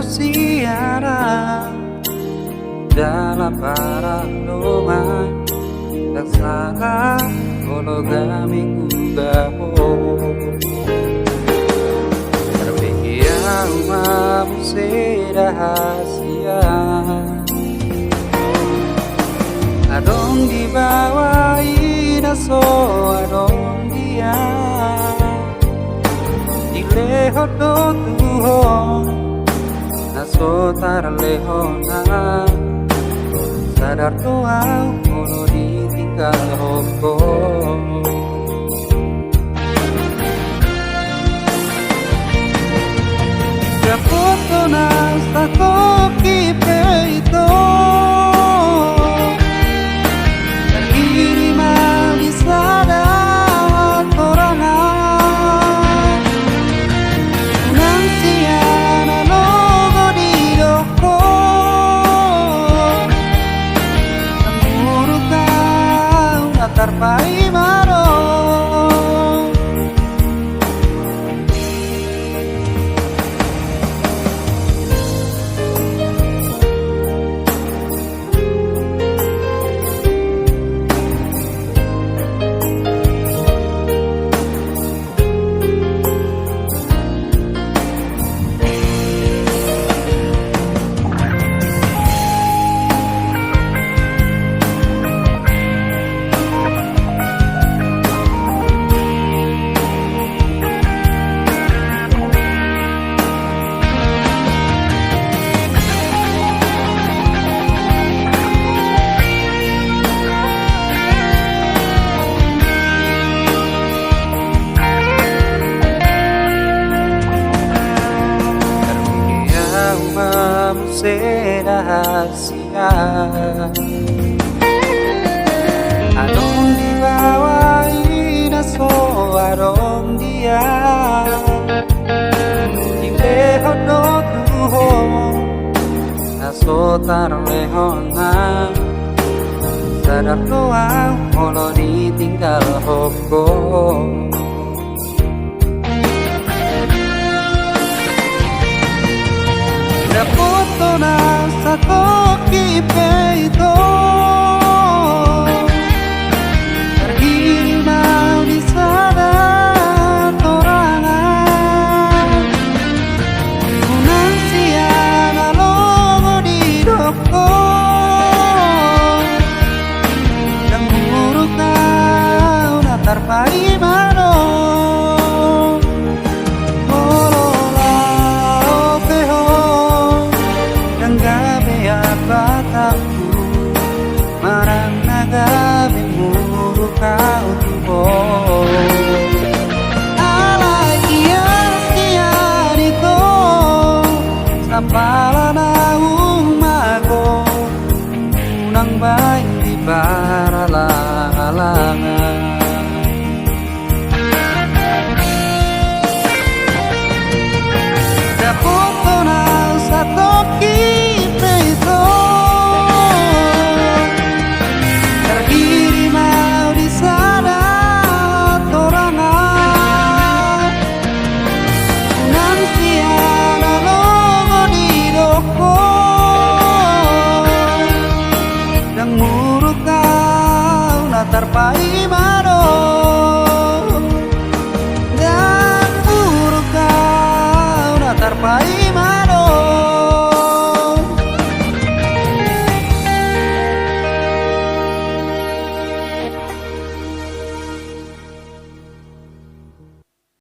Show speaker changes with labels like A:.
A: siaran dalam parangan tak salah monogami kugaho terpikir manusia rahasia adong di bawah inaso adong dia ilehot do Tuhan naso tarlehona sadar doa kono ditinggal hoko Yapoto na sa koki peito rahasia adong di bawah inaso adong dia ilehot do Tuhan naso tarlehona sadar doa kono ditinggal hoko Yapoto na sa koki peito